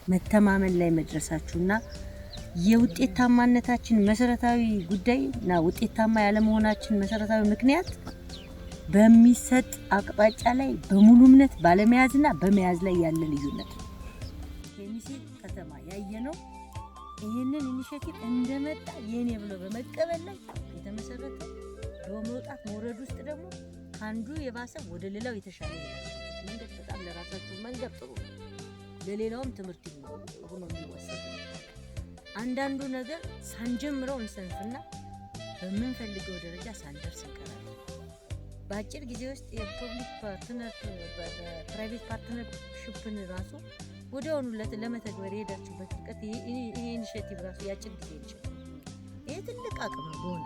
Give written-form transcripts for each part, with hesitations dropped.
መተማመን ላይ መድረሳችሁና የውጤታማነታችን መሰረታዊ ጉዳይና ውጤታማ ያለመሆናችን መሰረታዊ ምክንያት በሚሰጥ አቅጣጫ ላይ በሙሉ እምነት ባለመያዝና በመያዝ ላይ ያለ ልዩነት ነው። የሚሴ ከተማ ያየነው ይህንን ኢኒሼቲቭ እንደመጣ የኔ ብሎ በመቀበል ላይ የተመሰረተ በመውጣት መውረድ ውስጥ ደግሞ አንዱ የባሰ ወደ ሌላው የተሻለ መንገድ በጣም ለራሳችሁ መንገድ ጥሩ ነው። ለሌላውም ትምህርት ሆኖ የሚወሰድ ነው። አንዳንዱ ነገር ሳንጀምረው እንሰንፍና በምንፈልገው ደረጃ ሳንደርስ እንቀራለን። በአጭር ጊዜ ውስጥ የፐብሊክ ፓርትነር ፕራይቬት ፓርትነርሺፕን ራሱ ወዲያውኑ ለመተግበር የሄዳችሁበት ርቀት ይሄ ኢኒሼቲቭ ራሱ የአጭር ጊዜ ይችላል። ይሄ ትልቅ አቅም ነው። በሆነ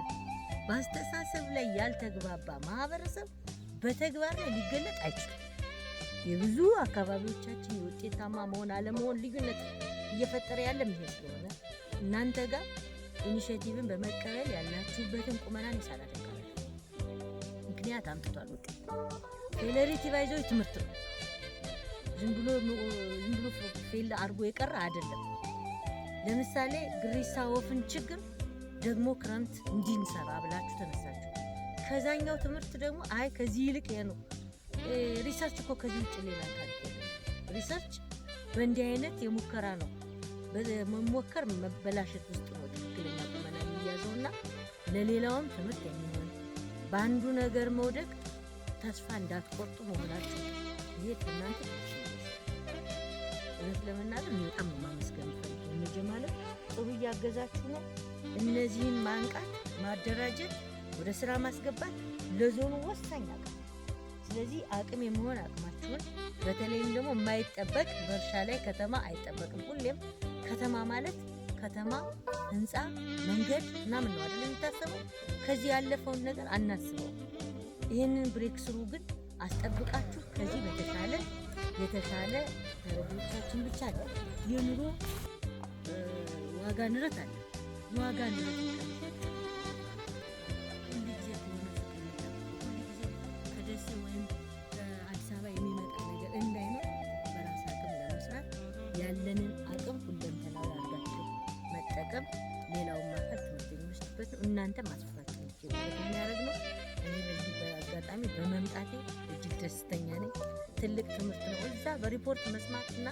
በአስተሳሰብ ላይ ያልተግባባ ማህበረሰብ በተግባር ላይ ሊገለጥ አይችልም። የብዙ አካባቢዎቻችን የውጤታማ መሆን አለመሆን ልዩነት እየፈጠረ ያለ ምክንያት ስለሆነ እናንተ ጋር ኢኒሼቲቭን በመቀበል ያላችሁበትን ቁመናን ይሳላል ምክንያት አምጥቷል። ውጤት ፌለሪቲ ባይዞች ትምህርት ነው። ዝም ብሎ ፌል አድርጎ የቀረ አይደለም። ለምሳሌ ግሪሳ ወፍን ችግር ደግሞ ክረምት እንዲንሰራ ብላችሁ ተነሳችሁ። ከዛኛው ትምህርት ደግሞ አይ ከዚህ ይልቅ ይሄ ነው። ሪሰርች እኮ ከዚህ ውጭ ሌላ ታሪክ የለም። ሪሰርች በእንዲህ አይነት የሙከራ ነው። በመሞከር መበላሸት ውስጥ ነው ትክክለኛ ቁመና የሚያዘውና ለሌላውም ትምህርት የሚሆን በአንዱ ነገር መውደቅ ተስፋ እንዳትቆርጡ መሆናችሁ ይሄ እናንተ እውነት ለመናገር በጣም ማመስገን ፈልጌ መጀመሪያ ጥሩ እያገዛችሁ ነው። እነዚህን ማንቃት፣ ማደራጀት፣ ወደ ስራ ማስገባት ለዞኑ ወሳኝ አቅም። ስለዚህ አቅም የመሆን አቅማችሁን በተለይም ደግሞ የማይጠበቅ በእርሻ ላይ ከተማ አይጠበቅም። ሁሌም ከተማ ማለት ከተማ ህንፃ፣ መንገድ ምናምን ነው አይደል የሚታሰበው። ከዚህ ያለፈውን ነገር አናስበው። ይህንን ብሬክ ስሩ ግን አስጠብቃችሁ ከዚህ የተሻለ ተረጆቻችን ብቻ አለ። የኑሮ ዋጋ ንረት አለ። የዋጋ ንረት ሁልጊዜ ከሆነ ሁልጊዜ ከደሴ ወይም ከአዲስ አበባ የሚመጣ ነገር እንዳይኖር በራስ አቅም ለመስራት ያለንን አቅም ሁለንተናዊ አድርጋችሁ መጠቀም ሌላውን ማፈር ትምህርት የሚወስድበት ነው። እናንተ ማስፋት የሚያደርግ ነው። እኔ በዚህ በአጋጣሚ በመምጣቴ እጅግ ደስተኛ ነኝ። ትልቅ ትምህርት ነው። እዛ በሪፖርት መስማትና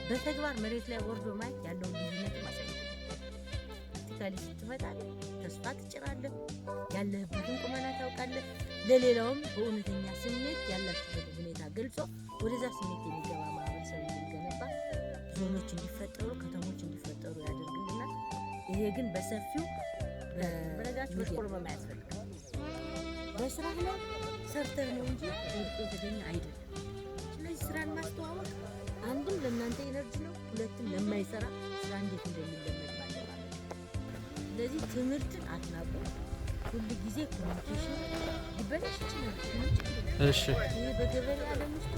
በተግባር መሬት ላይ ወርዶ ማየት ያለውን ልዩነት ማሳየት ነው። ፕራክቲካሊ ስትመጣ ተስፋ ትጭራለህ፣ ያለህበትን ቁመና ታውቃለህ። ለሌላውም በእውነተኛ ስሜት ያላችሁበት ሁኔታ ገልጾ ወደዛ ስሜት የሚገባ ማህበረሰብ እንዲገነባ ዞኖች እንዲፈጠሩ፣ ከተሞች እንዲፈጠሩ ያደርግልናል። ይሄ ግን በሰፊው በነጋችሁ በሽኮርመም አያስፈልግም። በስራ ላይ ሰርተህ ነው እንጂ ወርቆ የተገኘ አይደለም። ስለዚህ ስራን ማስተዋወቅ አንድም ለእናንተ ኤነርጂ ነው፣ ሁለትም ለማይሰራ ስራ እንዴት እንደሚለመድ ማለት ነው። ስለዚህ ትምህርትን አትናቁ። ሁሉ ጊዜ ኮሚኒኬሽን ሊበላሽ ይችላል። እሺ፣ ይሄ በገበሬ ዓለም ውስጥ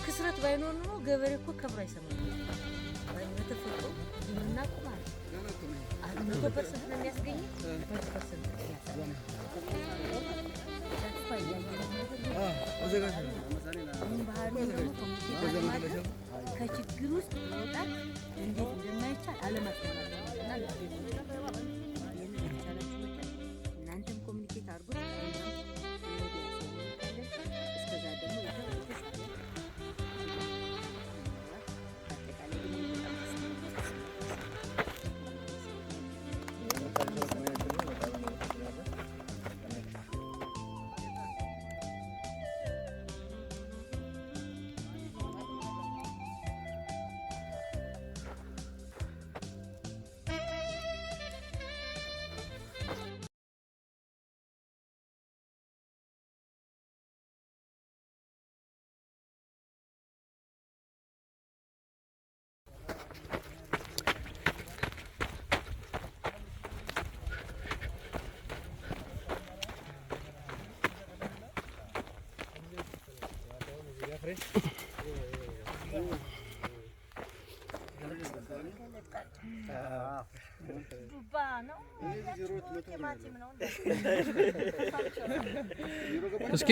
ክስረት ባይኖር ኖሮ ገበሬ እኮ ከብር አይሰማም። በተፈጥሮ ግብርና ቁማር 100% ነው የሚያስገኝ 100% ነው ያሳያል። ከችግር ውስጥ መውጣት እንዴት እንደማይቻል አለማስተማር እናንተም ኮሚኒኬት አድርጉት። እስከዛ ደግሞ እስኪ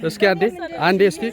እስኪ አንዴ እስኪ